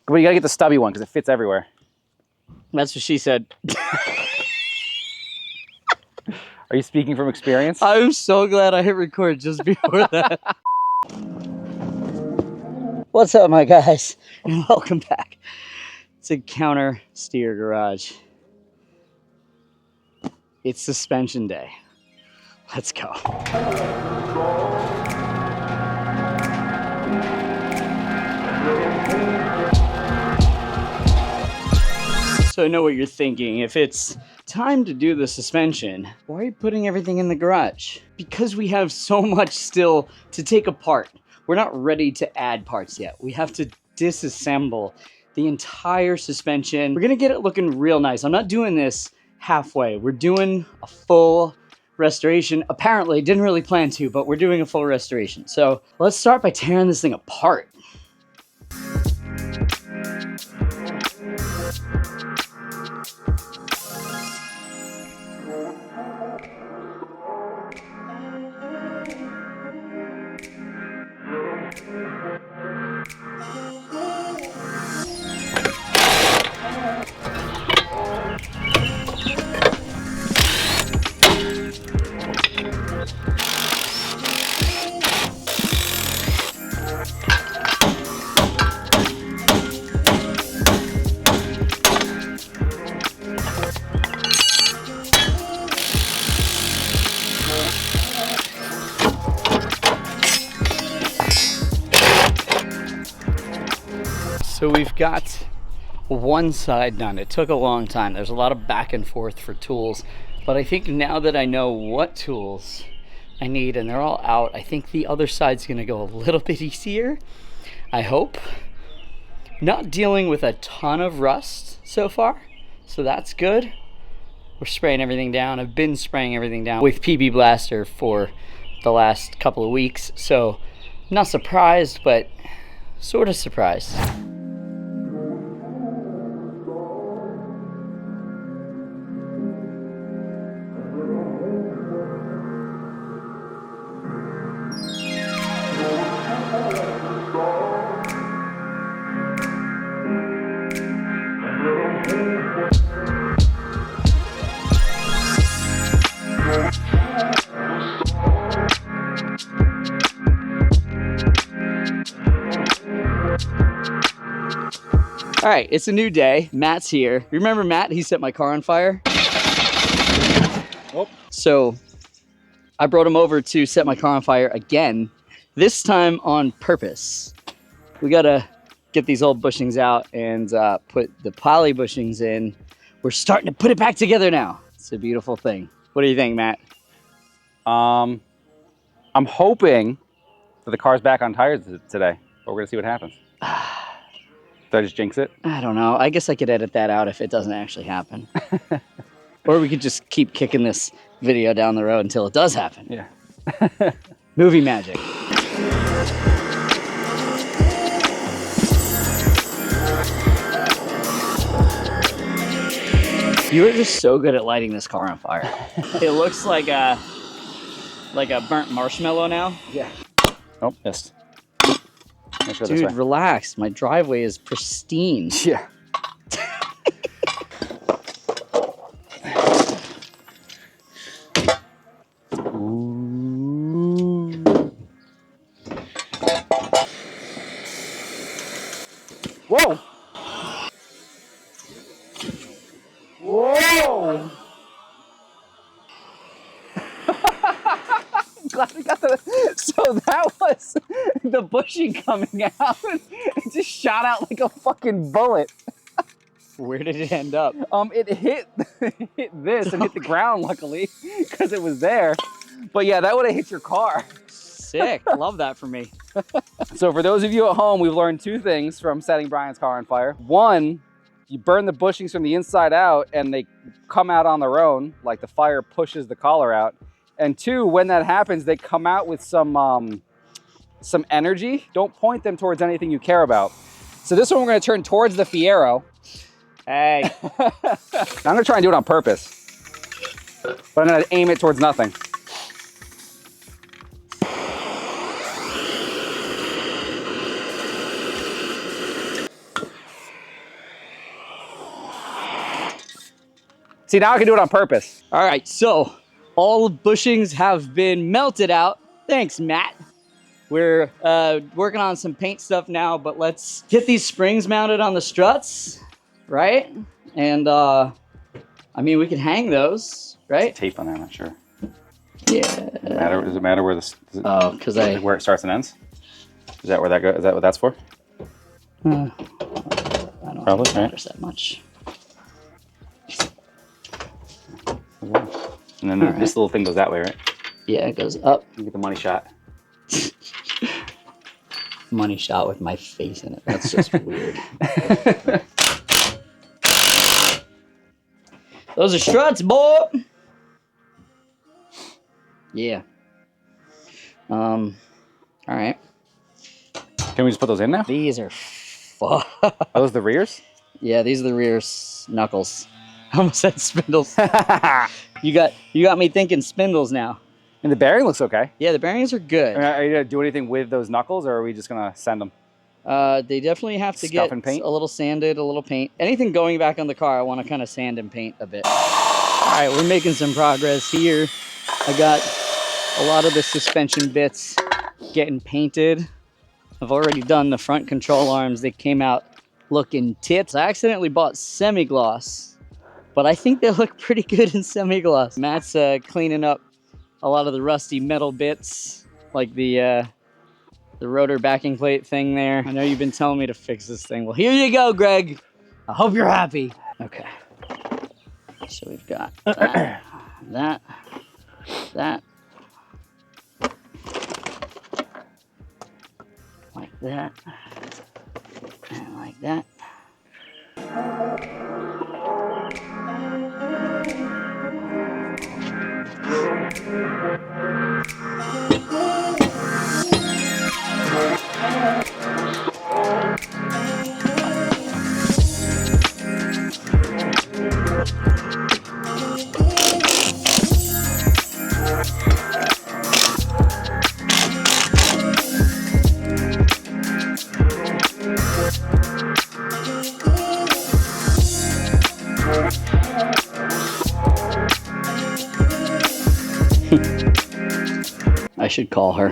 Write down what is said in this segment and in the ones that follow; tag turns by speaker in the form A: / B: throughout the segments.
A: But you gotta get the stubby one because it fits everywhere.
B: That's what she said.
A: Are you speaking from experience?
B: I'm so glad I hit record just before that. What's up, my guys? And welcome back to Counter Steer Garage. It's suspension day. Let's go. So I know what you're thinking. If it's time to do the suspension, why are you putting everything in the garage? Because we have so much still to take apart. We're not ready to add parts yet. We have to disassemble the entire suspension. We're gonna get it looking real nice. I'm not doing this halfway. We're doing a full restoration. Apparently, didn't really plan to, but we're doing a full restoration. So let's start by tearing this thing apart. So we've got one side done. It took a long time. There's a lot of back and forth for tools, but I think now that I know what tools I need and they're all out, I think the other side's gonna go a little bit easier, I hope. Not dealing with a ton of rust so far, so that's good. We're spraying everything down. I've been spraying everything down with PB Blaster for the last couple of weeks, so not surprised, but sort of surprised. All right, it's a new day. Matt's here. Remember Matt? He set my car on fire. Oh. So I brought him over to set my car on fire again, this time on purpose. We gotta get these old bushings out and put the poly bushings in. We're starting to put it back together now. It's a beautiful thing. What do you think, Matt?
A: I'm hoping that the car's back on tires today, but we're gonna see what happens. Did I just jinx it?
B: I don't know. I guess I could edit that out if it doesn't actually happen. Or we could just keep kicking this video down the road until it does happen.
A: Yeah.
B: Movie magic. You are just so good at lighting this car on fire. It looks like a burnt marshmallow now.
A: Yeah. Oh, missed. Sure
B: dude, relax. My driveway is pristine.
A: Yeah. Ooh. Whoa! Whoa! Glad we got the. So that was the bushing coming out. It just shot out like a fucking bullet.
B: Where did it end up?
A: It hit this and hit the ground, luckily, because it was there. But yeah, that would have hit your car.
B: Sick. Love that for me.
A: So for those of you at home, we've learned two things from setting Brian's car on fire. One, you burn the bushings from the inside out and they come out on their own, like the fire pushes the collar out. And two, when that happens, they come out with some energy. Don't point them towards anything you care about. So this one we're gonna turn towards the Fiero.
B: Hey.
A: I'm gonna try and do it on purpose, but I'm gonna aim it towards nothing. See, now I can do it on purpose.
B: All right, so all bushings have been melted out. Thanks, Matt. We're working on some paint stuff now, but let's get these springs mounted on the struts, right? And I mean, we can hang those, right?
A: Tape on there, I'm not sure.
B: Yeah.
A: Does it matter where this?
B: Oh, because
A: where it starts and ends. Is that where that goes? Is that what that's for?
B: I don't
A: Probably,
B: think it matters that much.
A: And then this little thing goes that way, right?
B: Yeah, it goes up.
A: You get the money shot.
B: Money shot with my face in it. That's just weird. Those are struts, boy. Yeah. All right.
A: Can we just put those in now?
B: These are
A: Are those the rears?
B: Yeah, these are the rear knuckles. I almost said spindles. You got me thinking spindles now.
A: And the bearing looks okay.
B: Yeah, the bearings are good.
A: Are you gonna do anything with those knuckles, or are we just gonna send them?
B: They definitely have to
A: Stuff
B: get
A: and paint?
B: a little sanded, a little paint. Anything going back on the car, I want to kind of sand and paint a bit. All right, we're making some progress here. I got a lot of the suspension bits getting painted. I've already done the front control arms. They came out looking tits. I accidentally bought semi-gloss, but I think they look pretty good in semi-gloss. Matt's cleaning up a lot of the rusty metal bits, like the rotor backing plate thing there. I know you've been telling me to fix this thing. Well, here you go, Greg. I hope you're happy. Okay. So we've got that, that, like that, and like that. I should call her.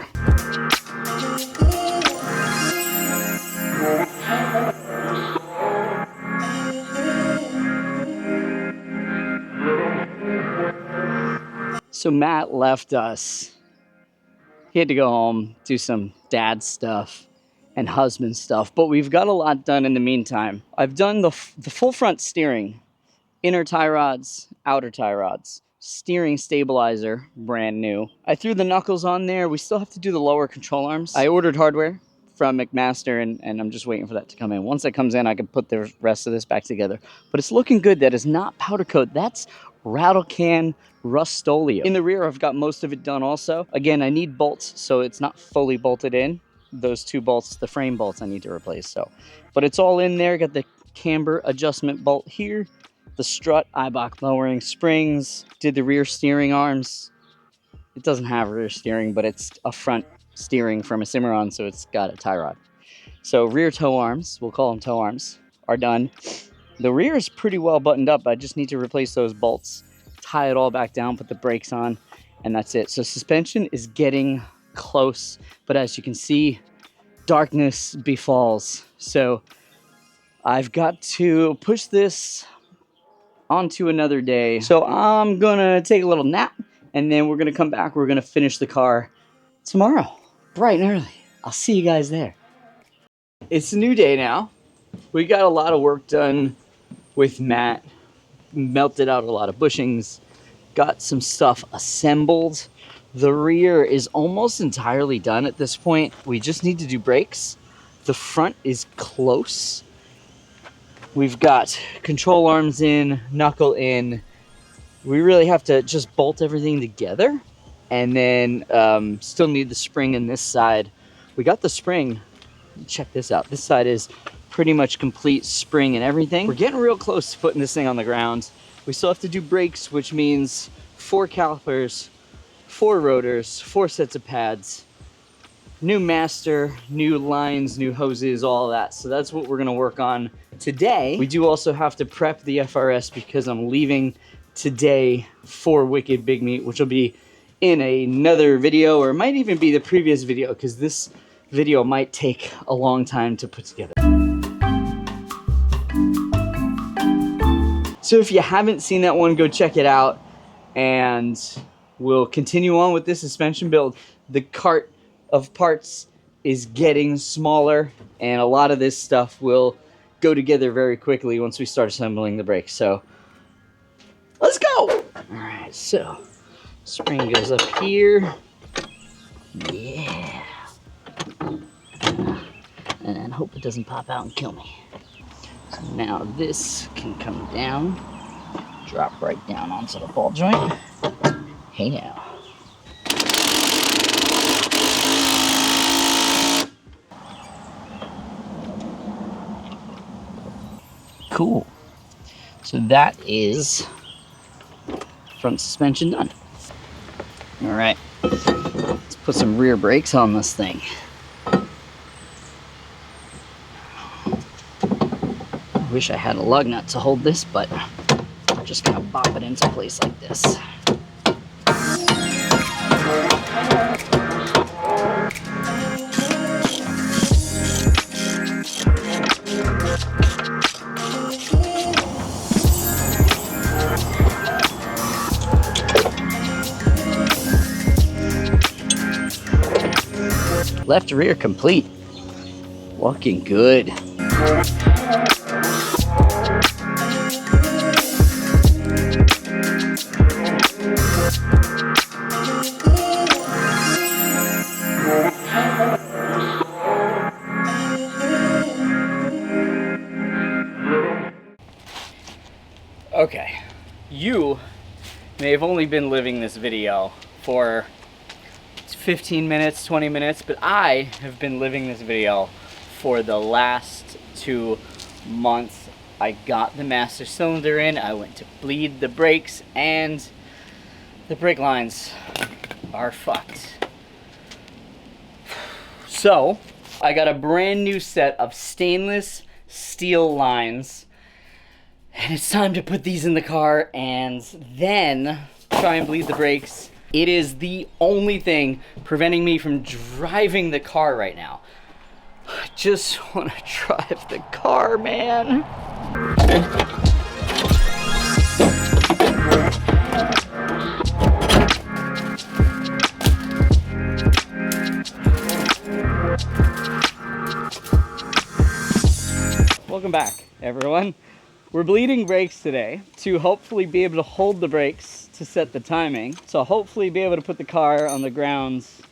B: So Matt left us. He had to go home, do some dad stuff and husband stuff, but we've got a lot done in the meantime. I've done the full front steering, inner tie rods, outer tie rods. Steering stabilizer, brand new. I threw the knuckles on there. We still have to do the lower control arms. I ordered hardware from McMaster and I'm just waiting for that to come in. Once that comes in, I can put the rest of this back together. But it's looking good. That is not powder coat. That's rattle can Rust-Oleum. In the rear, I've got most of it done also. Again, I need bolts, so it's not fully bolted in. Those two bolts, the frame bolts, I need to replace. But it's all in there. Got the camber adjustment bolt here. The strut, Eibach lowering springs, did the rear steering arms. It doesn't have rear steering, but it's a front steering from a Cimarron, so it's got a tie rod. So rear toe arms, we'll call them toe arms, are done. The rear is pretty well buttoned up. I just need to replace those bolts, tie it all back down, put the brakes on, and that's it. So suspension is getting close, but as you can see, darkness befalls. So I've got to push this onto another day. So I'm gonna take a little nap and then we're gonna come back. We're gonna finish the car tomorrow, bright and early. I'll see you guys there. It's a new day now. We got a lot of work done with Matt, melted out a lot of bushings, got some stuff assembled. The rear is almost entirely done at this point. We just need to do brakes. The front is close. We've got control arms in, knuckle in. We really have to just bolt everything together. And then still need the spring in this side. We got the spring. Check this out. This side is pretty much complete spring and everything. We're getting real close to putting this thing on the ground. We still have to do brakes, which means 4 calipers, 4 rotors, 4 sets of pads, new master, new lines, new hoses, all of that. So that's what we're gonna work on today. We do also have to prep the FRS because I'm leaving today for Wicked Big Meat, which will be in another video, or it might even be the previous video, because this video might take a long time to put together. So if you haven't seen that one, go check it out, and we'll continue on with this suspension build. The cart of parts is getting smaller, and a lot of this stuff will go together very quickly once we start assembling the brakes. So let's go. All right, so spring goes up here. Yeah. And then hope it doesn't pop out and kill me. So now this can come down, drop right down onto the ball joint. Hey now. Cool. So that is front suspension done. All right, let's put some rear brakes on this thing. I wish I had a lug nut to hold this, but I'm just gonna bop it into place like this. Left rear complete. Looking good. Okay, you may have only been living this video for 15 minutes, 20 minutes, but I have been living this video for the last 2 months. I got the master cylinder in, I went to bleed the brakes, and the brake lines are fucked. So, I got a brand new set of stainless steel lines, and it's time to put these in the car and then try and bleed the brakes. It is the only thing preventing me from driving the car right now. I just want to drive the car, man. Welcome back, everyone. We're bleeding brakes today to hopefully be able to hold the brakes to set the timing. So hopefully be able to put the car on the grounds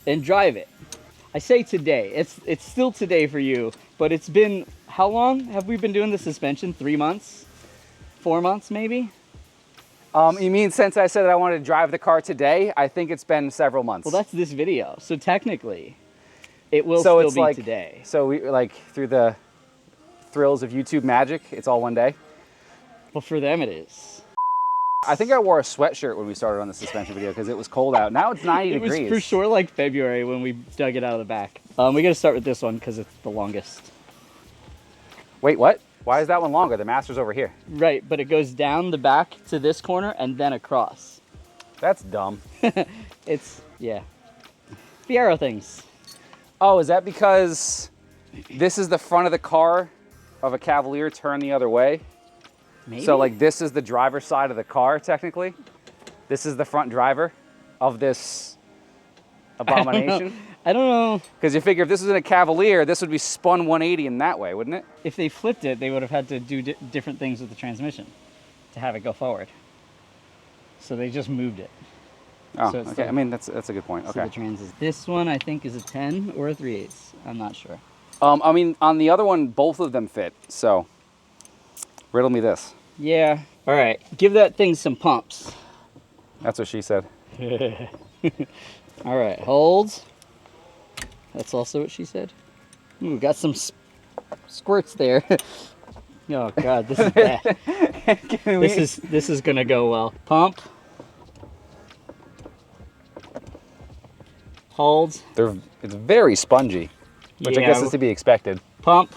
B: and drive it. I say today, it's still today for you, but it's been, how long have we been doing the suspension? 3 months? 4 months maybe?
A: You mean since I said that I wanted to drive the car today? I think it's been several months.
B: Well, that's this video. So technically, it will still be
A: like,
B: today.
A: So we like through the thrills of YouTube magic, it's all one day?
B: Well, for them it is.
A: I think I wore a sweatshirt when we started on the suspension video because it was cold out. Now it's 90 degrees.
B: It was for sure like February when we dug it out of the back. We gotta start with this one because it's the longest.
A: Wait, what? Why is that one longer? The master's over here.
B: Right, but it goes down the back to this corner and then across.
A: That's dumb.
B: It's, yeah. Fiero things.
A: Oh, is that because this is the front of the car of a Cavalier turned the other way?
B: Maybe?
A: So like this is the driver's side of the car, technically. This is the front driver of this abomination.
B: I don't know.
A: Because you figure if this was in a Cavalier, this would be spun 180 in that way, wouldn't it?
B: If they flipped it, they would have had to do different things with the transmission to have it go forward. So they just moved it.
A: Oh,
B: so
A: okay. I mean, that's a good point.
B: So
A: okay.
B: the trans is, this one I think is a 10 or a 3/8. I'm not sure.
A: I mean, on the other one, both of them fit. So, riddle me this.
B: Yeah. All right. Give that thing some pumps.
A: That's what she said.
B: All right. Hold. That's also what she said. Ooh, got some squirts there. Oh God, this is bad. This is gonna go well. Pump. Hold.
A: It's very spongy, which I guess is to be expected.
B: Pump.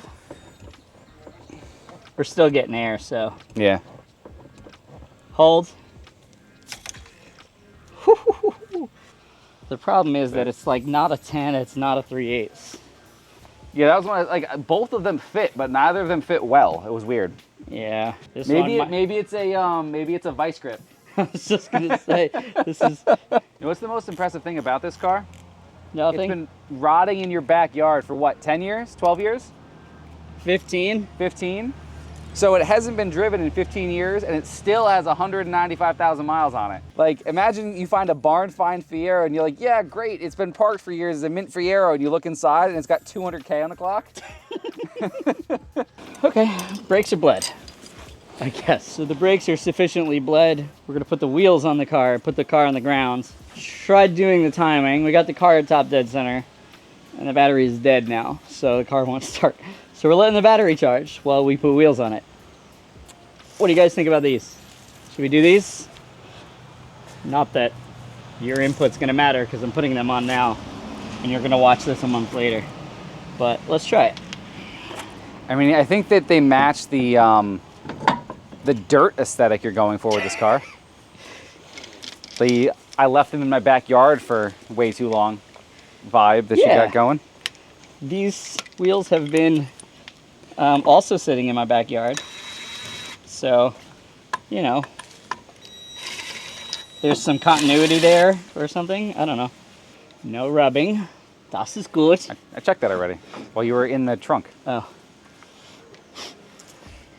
B: We're still getting air, so.
A: Yeah.
B: Hold. The problem is that it's like not a 10, it's not a 3/8.
A: Yeah, that was one. Like both of them fit, but neither of them fit well. It was weird.
B: Yeah. This
A: Maybe
B: one
A: maybe it's a vice grip.
B: I was just gonna say this is
A: You know, what's the most impressive thing about this car?
B: nothing.
A: It's been rotting in your backyard for what, 10 years, 12 years,
B: 15.
A: 15? So it hasn't been driven in 15 years and it still has 195,000 miles on it. Like, imagine you find a barn find Fiero and you're like, yeah, great, it's been parked for years, it's a mint Fiero, and you look inside and it's got 200K on the clock.
B: Okay, brakes are bled, I guess. So the brakes are sufficiently bled. We're gonna put the wheels on the car, put the car on the ground. Tried doing the timing. We got the car at top dead center and the battery is dead now, so the car won't start. So we're letting the battery charge while we put wheels on it. What do you guys think about these? Should we do these? Not that your input's gonna matter because I'm putting them on now and you're gonna watch this a month later. But let's try it.
A: I mean, I think that they match the dirt aesthetic you're going for with this car. I left them in my backyard for way too long vibe that you got going.
B: These wheels have been also sitting in my backyard. So, you know, there's some continuity there or something. I don't know. No rubbing. Das ist gut.
A: I checked that already while you were in the trunk.
B: Oh.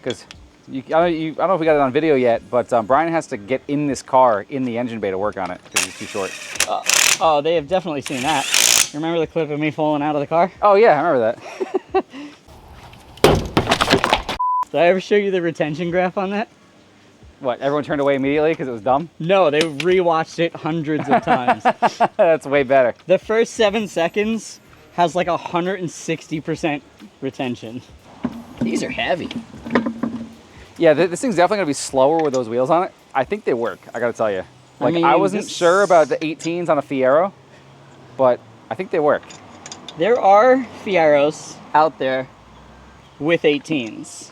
A: Because I don't know if we got it on video yet, but Brian has to get in this car in the engine bay to work on it because he's too short.
B: Oh, they have definitely seen that. Remember the clip of me falling out of the car?
A: Oh yeah, I remember that.
B: Did I ever show you the retention graph on that?
A: What, everyone turned away immediately because it was dumb?
B: No, they rewatched it hundreds of times.
A: That's way better.
B: The first 7 seconds has like 160% retention. These are heavy.
A: Yeah, this thing's definitely gonna be slower with those wheels on it. I think they work, I gotta tell you. Like,
B: I mean,
A: I wasn't sure about the 18s on a Fiero, but I think they work.
B: There are Fieros out there with 18s.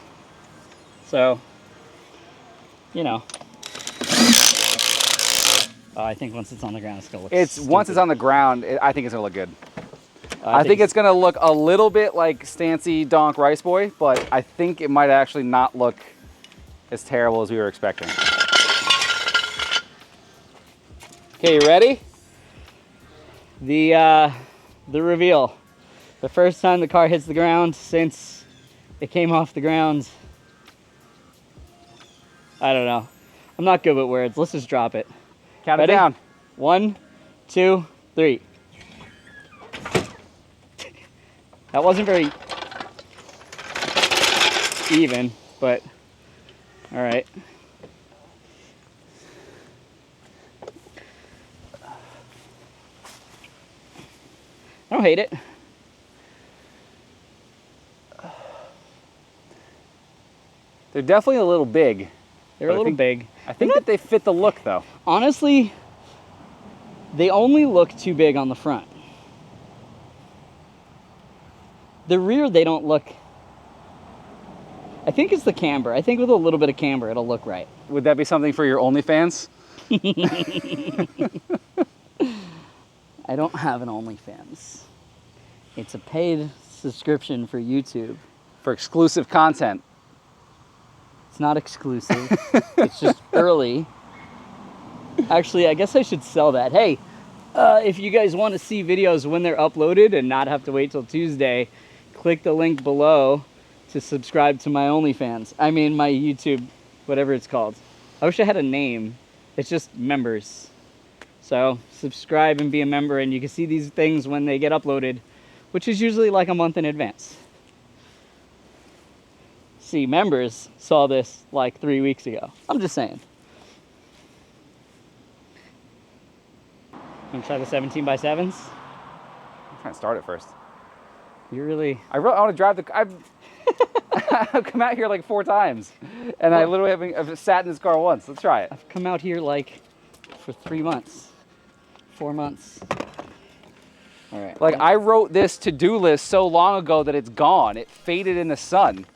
B: So, you know. I think once it's on the ground, it's gonna look stupid.
A: Once it's on the ground, I think it's gonna look good. I think it's gonna look a little bit like Stancy Donk Rice Boy, but I think it might actually not look as terrible as we were expecting. Okay, you ready?
B: The reveal. The first time the car hits the ground since it came off the ground. I don't know. I'm not good with words. Let's just drop it.
A: Count it down.
B: 1, 2, 3. That wasn't very even, but all right. I don't hate it.
A: They're definitely a little big.
B: They're a little big.
A: I think that they fit the look though.
B: Honestly, they only look too big on the front. The rear, they don't look. I think it's the camber. I think with a little bit of camber, it'll look right.
A: Would that be something for your OnlyFans?
B: I don't have an OnlyFans. It's a paid subscription for YouTube.
A: For exclusive content.
B: It's not exclusive. It's just early. Actually, I guess I should sell that. Hey, if you guys want to see videos when they're uploaded and not have to wait till Tuesday, click the link below to subscribe to my OnlyFans. I mean, my YouTube, whatever it's called. I wish I had a name. It's just members. So subscribe and be a member, and you can see these things when they get uploaded, which is usually like a month in advance. See, members saw this like 3 weeks ago. I'm just saying. Want to try the 17x7s?
A: I'm trying to start it first.
B: You really...
A: I want to drive the... I've come out here like 4 times, and I literally have sat in this car once. Let's try it.
B: I've come out here like for 3 months, 4 months. All right.
A: Like, I wrote this to-do list so long ago that it's gone. It faded in the sun.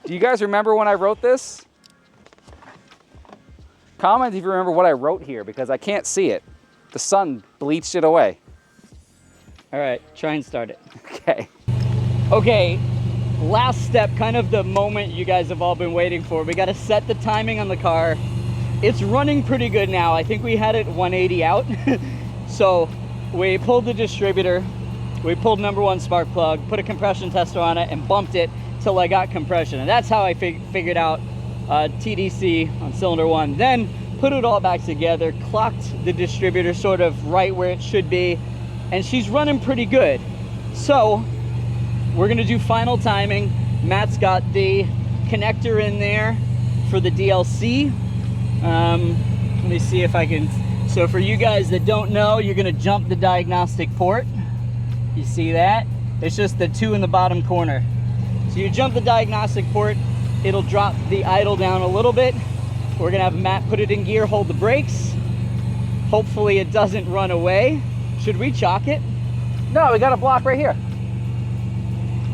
A: Do you guys remember when I wrote this? Comment if you remember what I wrote here, because I can't see it. The sun bleached it away.
B: All right, try and start it.
A: Okay.
B: Okay, last step, kind of the moment you guys have all been waiting for. We got to set the timing on the car. It's running pretty good now. I think we had it 180 out. So we pulled the distributor, we pulled #1 spark plug, put a compression tester on it, and bumped it till I got compression. And that's how I figured out TDC on cylinder 1. Then put it all back together, clocked the distributor sort of right where it should be, and she's running pretty good. So we're gonna do final timing. Matt's got the connector in there for the DLC. Let me see if I can. So for you guys that don't know, you're gonna jump the diagnostic port. You see that? It's just the 2 in the bottom corner. So you jump the diagnostic port, it'll drop the idle down a little bit. We're gonna have Matt put it in gear, hold the brakes. Hopefully it doesn't run away. Should we chalk it?
A: No, we got a block right here.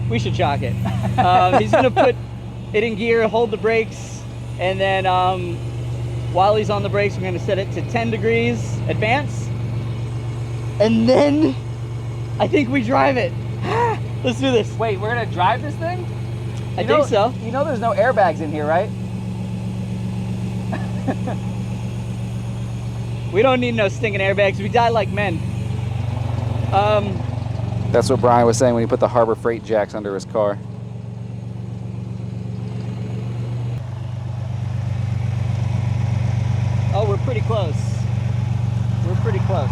B: We should chalk it. He's gonna put it in gear, hold the brakes, and then while he's on the brakes, we're gonna set it to 10 degrees advance. And then I think we drive it. Let's do this.
A: Wait, we're gonna drive this thing?
B: I think so.
A: You know there's no airbags in here, right?
B: We don't need no stinking airbags. We die like men.
A: That's what Brian was saying when he put the Harbor Freight jacks under his car.
B: Oh, we're pretty close. We're pretty close.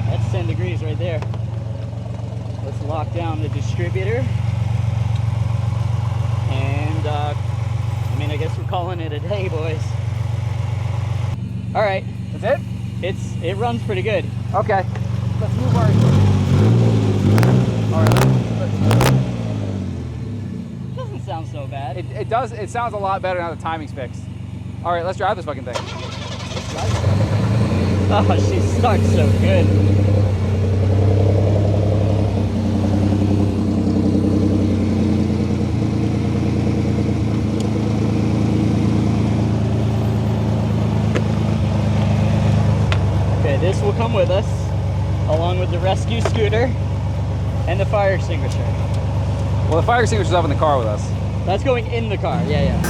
B: That's 10 degrees right there. Let's lock down the distributor. And I mean, I guess we're calling it a day, boys. All right,
A: That's it?
B: it runs pretty good.
A: Okay. Let's move our... All right,
B: Doesn't sound so bad.
A: it does, it sounds a lot better now the timing's fixed. All right, let's drive this fucking thing.
B: Oh, she starts so good. Okay, this will come with us, along with the rescue scooter and the fire extinguisher.
A: Well, the fire extinguisher's up in the car with us.
B: That's going in the car, yeah.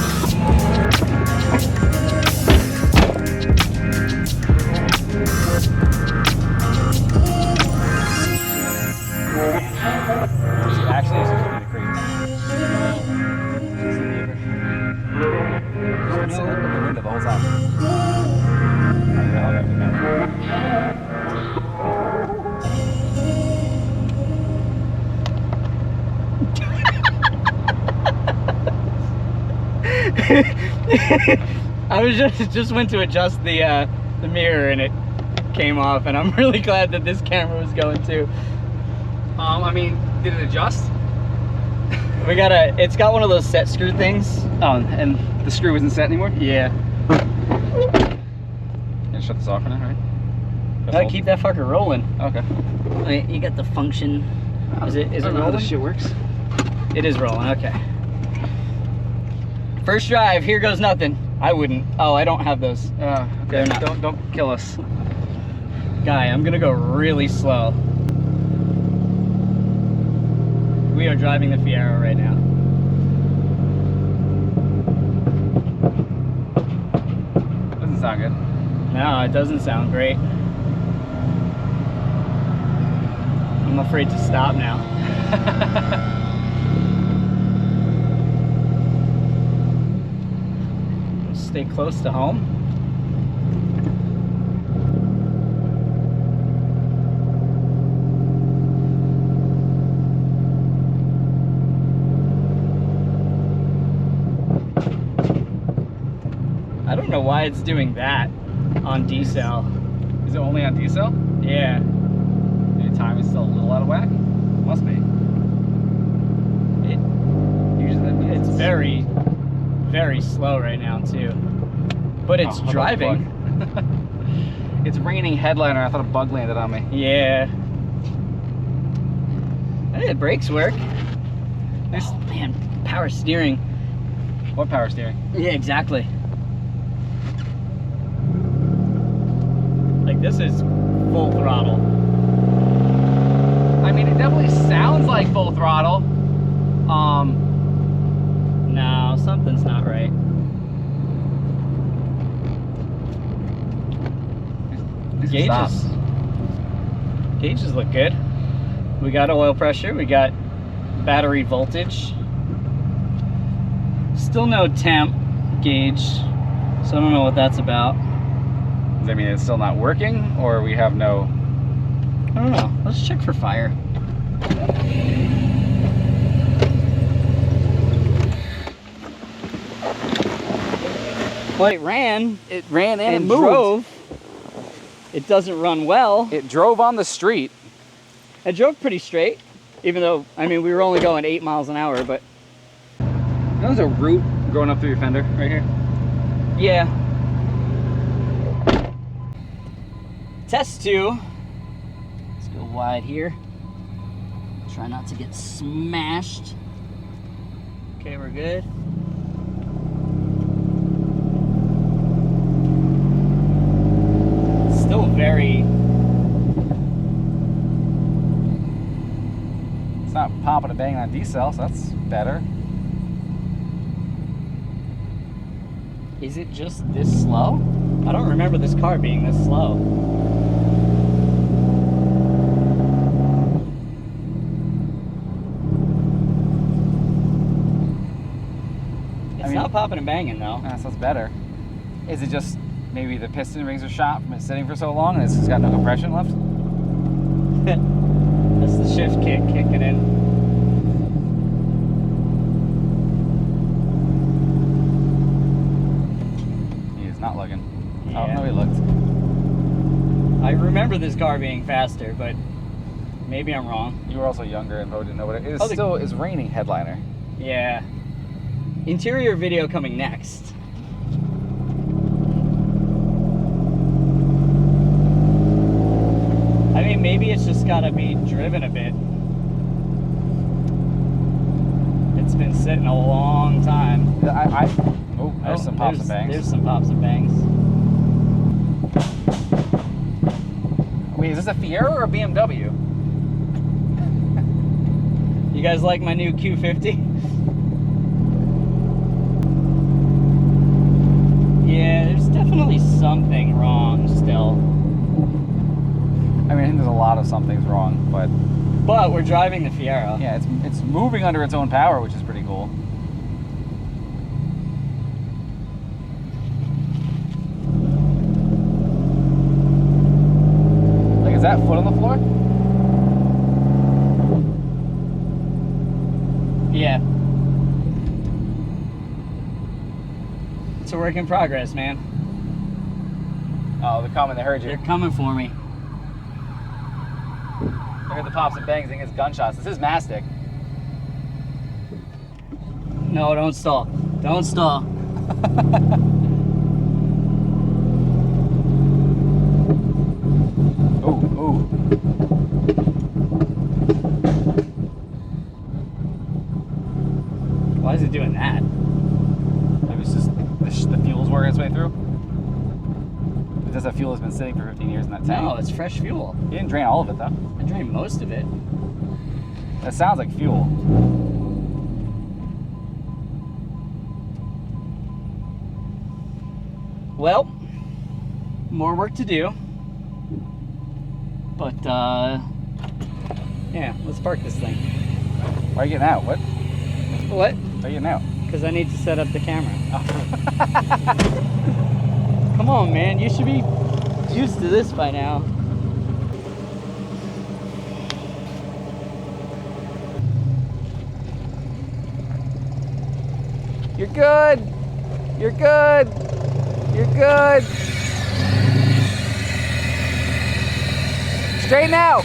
A: Actually, it's just pretty creepy. Just sit in the window the whole time.
B: I was just went to adjust the mirror and it came off, and I'm really glad that this camera was going too.
A: I mean, did it adjust?
B: We got it's got one of those set screw things.
A: Oh, and the screw isn't set anymore?
B: Yeah.
A: Yeah, shut this off for now, right?
B: I keep that fucker rolling.
A: Okay.
B: Wait, you got the function. Is it
A: I don't know how
B: rolling?
A: this shit works.
B: It is rolling, okay. First drive, here goes nothing. I wouldn't. Oh, I don't have those.
A: Okay.
B: They're not.
A: Don't kill us.
B: Guy, I'm gonna go really slow. We are driving the Fiero right now.
A: Doesn't sound good.
B: No, it doesn't sound great. I'm afraid to stop now. Stay close to home. I don't know why it's doing that on decel.
A: Is it only on decel?
B: Yeah.
A: Maybe time is still a little out of whack? Must be.
B: It
A: Usually that means
B: It's very, very slow right now too. But it's driving.
A: It's raining headliner. I thought a bug landed on me.
B: Yeah. Hey, the brakes work. There's, man, power steering.
A: What power steering?
B: Yeah, exactly. Like, this is full throttle.
A: I mean, it definitely sounds like full throttle.
B: No, something's not right. Gauges look good. We got oil pressure, we got battery voltage. Still no temp gauge, so I don't know what that's about.
A: Does that mean it's still not working, or we have no...
B: I don't know. Let's check for fire. Well, it ran
A: and it moved.
B: drove. It doesn't run well.
A: It drove on the street.
B: It drove pretty straight, even though, I mean, we were only going 8 miles an hour, but...
A: There's a root going up through your fender right here.
B: Yeah. Test 2. Let's go wide here. Try not to get smashed. Okay, we're good. Still very...
A: It's not popping and banging on decel, so that's better.
B: Is it just this slow? I don't remember this car being this slow. It's not popping and banging though.
A: So that's better. Is it just maybe the piston rings are shot from it sitting for so long and it's just got no compression left?
B: That's the shift kick kicking in.
A: He's not looking.
B: Yeah.
A: Oh, no, he looked.
B: I remember this car being faster, but maybe I'm wrong.
A: You were also younger and probably didn't know what it is.
B: Oh,
A: Still is raining headliner.
B: Yeah. Interior video coming next. I mean, maybe it's just gotta be driven a bit. It's been sitting a long time.
A: There's some pops and bangs.
B: There's some pops and bangs.
A: Wait, is this a Fiero or a BMW?
B: You guys like my new Q50? Yeah, there's definitely something wrong still.
A: I mean, I think there's a lot of something's wrong, but
B: we're driving the Fiero.
A: yeah, it's moving under its own power, which is pretty cool. Like, is that foot on the floor?
B: Yeah. It's a work in progress, man.
A: Oh, they're coming. They heard you.
B: They're coming for me.
A: Look at the pops and bangs. I think it's gunshots. This is mastic.
B: No, don't stall. Don't stall.
A: Ooh.
B: Why is it doing that?
A: Maybe it's just the fuel's working its way through. Because that fuel has been sitting for 15 years in that tank.
B: No, it's fresh fuel.
A: You didn't drain all of it, though.
B: I drained most of it.
A: That sounds like fuel.
B: Well, more work to do. But, yeah, let's park this thing.
A: Why are you getting out? What?
B: What?
A: Why are you getting out?
B: Because I need to set up the camera. Come on, man. You should be used to this by now.
A: You're good. You're good. You're good. Straighten out.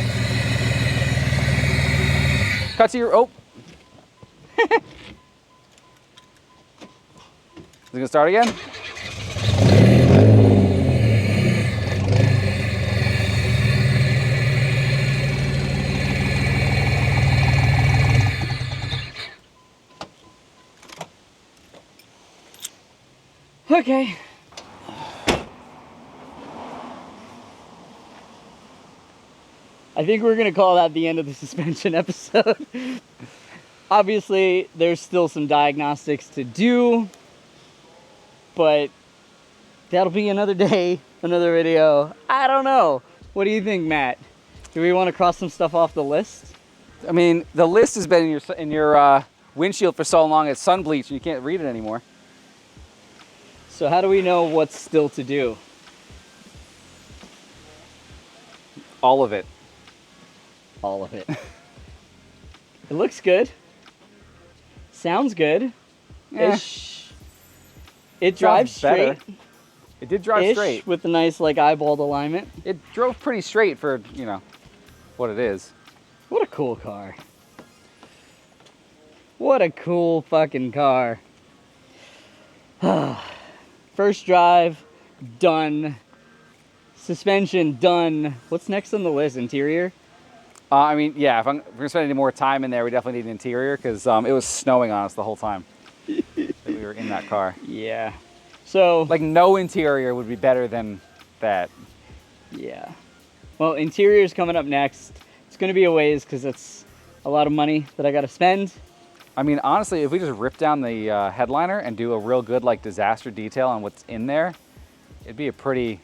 A: Cut to your... Oh. it gonna start again?
B: Okay. I think we're gonna call that the end of the suspension episode. Obviously, there's still some diagnostics to do, but that'll be another day, another video. I don't know. What do you think, Matt? Do we want to cross some stuff off the list?
A: I mean, the list has been in your windshield for so long it's sun bleached and you can't read it anymore.
B: So how do we know what's still to do?
A: All of it.
B: All of it. It looks good. Sounds good.
A: Yeah.
B: Ish. It drives straight.
A: It did drive straight.
B: With a nice like eyeballed alignment.
A: It drove pretty straight for, you know, what it is.
B: What a cool car. What a cool fucking car. First drive, done. Suspension, done. What's next on the list? Interior?
A: I mean, yeah, if we're gonna spend any more time in there, we definitely need an interior because it was snowing on us the whole time that we were in that car.
B: Yeah. So,
A: like, no interior would be better than that.
B: Yeah. Well, interior's coming up next. It's gonna be a ways because it's a lot of money that I gotta spend.
A: I mean, honestly, if we just rip down the headliner and do a real good like disaster detail on what's in there, it'd be a pretty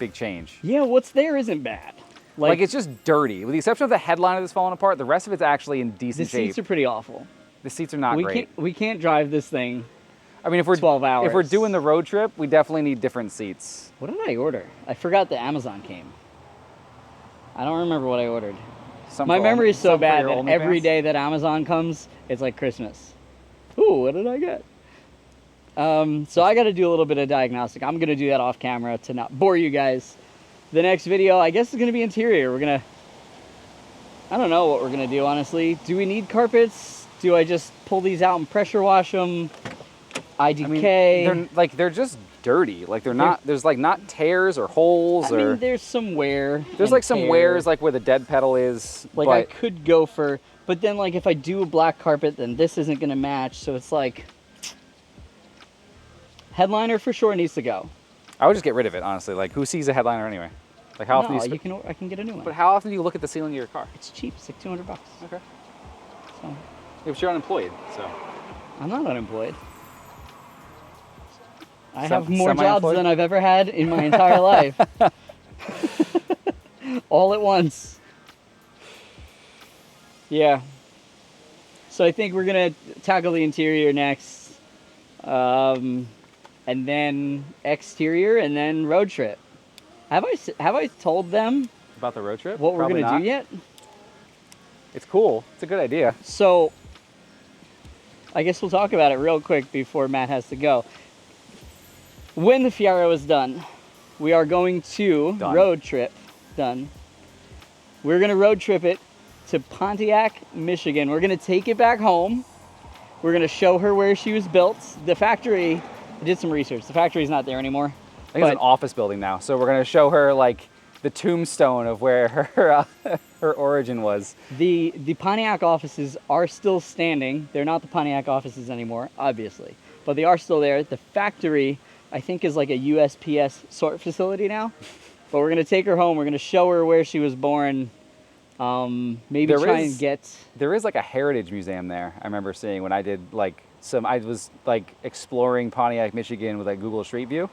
A: big change.
B: Yeah, what's there isn't bad.
A: Like it's just dirty. With the exception of the headliner that's falling apart, the rest of it's actually in decent shape.
B: The seats are pretty awful.
A: The seats are not great.
B: We can't drive this thing.
A: I mean, if we're
B: 12 hours.
A: If we're doing the road trip, we definitely need different seats.
B: What did I order? I forgot the Amazon came. I don't remember what I ordered. My memory is so bad that every day that Amazon comes, it's like Christmas. Ooh, what did I get? So I got to do a little bit of diagnostic. I'm going to do that off camera to not bore you guys. The next video, I guess, is going to be interior. I don't know what we're going to do, honestly. Do we need carpets? Do I just pull these out and pressure wash them? IDK?
A: I mean, they're just dirty. Like there's like not tears or holes
B: I mean, there's some wear.
A: There's like some wears like where the dead pedal is.
B: Like I could go for, but then like if I do a black carpet, then this isn't going to match. So it's like, headliner for sure needs to go.
A: I would just get rid of it, honestly. Like, who sees a headliner anyway? Like, how often do you...
B: I can get a new one.
A: But how often do you look at the ceiling of your car?
B: It's cheap. It's like $200.
A: Okay.
B: So.
A: Yeah, but you're unemployed, so...
B: I'm not unemployed. I have more jobs than I've ever had in my entire life. All at once. Yeah. So I think we're going to tackle the interior next. And then exterior, and then road trip. Have I told them
A: about the road trip?
B: What we're gonna do yet?
A: It's cool. It's a good idea.
B: So, I guess we'll talk about it real quick before Matt has to go. When the Fiero is done, we are going to road trip. Done. We're gonna road trip it to Pontiac, Michigan. We're gonna take it back home. We're gonna show her where she was built. The factory. I did some research. The factory's not there anymore.
A: I think it's an office building now. So we're going to show her like the tombstone of where her origin was.
B: The Pontiac offices are still standing. They're not the Pontiac offices anymore, obviously. But they are still there. The factory, I think, is like a USPS sort facility now. But we're going to take her home. We're going to show her where she was born. Maybe try and get...
A: There is like a heritage museum there. I remember seeing when I did like I was like exploring Pontiac, Michigan with like Google Street View.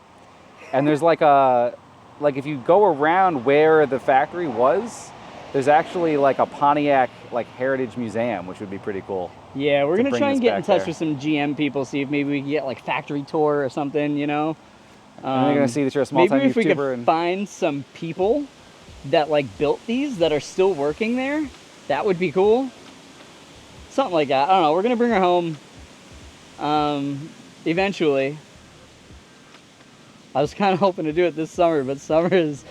A: And there's like if you go around where the factory was, there's actually like a Pontiac like heritage museum, which would be pretty cool.
B: Yeah, we're going to try and get in touch with some GM people, see if maybe we can get like factory tour or something, you know.
A: And they're going to see that you're a small-time YouTuber.
B: Maybe if we could find some people that like built these that are still working there, that would be cool. Something like that. I don't know. We're going to bring her home eventually. I was kind of hoping to do it this summer, but summer is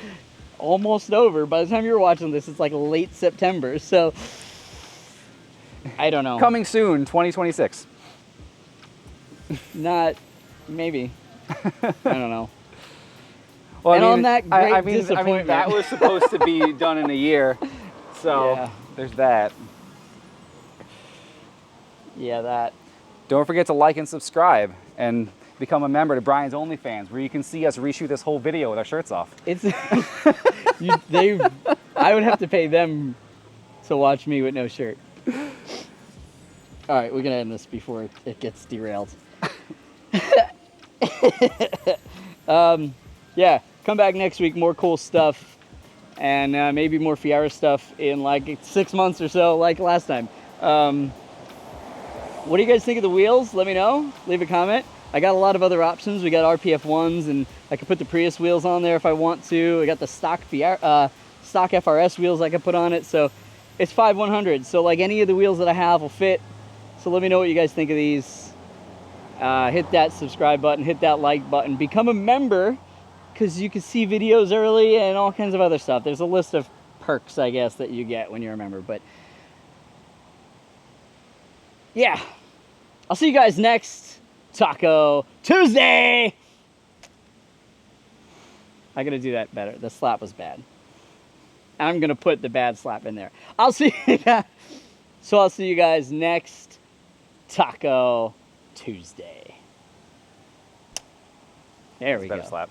B: almost over. By the time you're watching this, it's like late September. So I don't know.
A: Coming soon, 2026.
B: Not, maybe. I don't know.
A: Well,
B: And on that great
A: I
B: disappointment.
A: mean, that was supposed to be done in a year, so
B: Yeah.
A: there's that.
B: Yeah, that.
A: Don't forget to like and subscribe and become a member to Brian's OnlyFans, where you can see us reshoot this whole video with our shirts off.
B: It's I would have to pay them to watch me with no shirt. All right, we're gonna end this before it gets derailed. Yeah, come back next week, more cool stuff, and maybe more Fiero stuff in like 6 months or so, like last time. What do you guys think of the wheels? Let me know. Leave a comment. I got a lot of other options. We got RPF ones, and I could put the Prius wheels on there if I want to. I got the stock stock FRS wheels I could put on it. So it's 5100. So like any of the wheels that I have will fit. So let me know what you guys think of these. Hit that subscribe button, hit that like button, become a member, because you can see videos early and all kinds of other stuff. There's a list of perks, I guess, that you get when you're a member. But yeah, I'll see you guys next Taco Tuesday. I gotta do that better. The slap was bad. I'm gonna put the bad slap in there. I'll see you guys. So I'll see you guys next Taco Tuesday. There we go.
A: Better slap.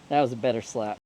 B: That was a better slap.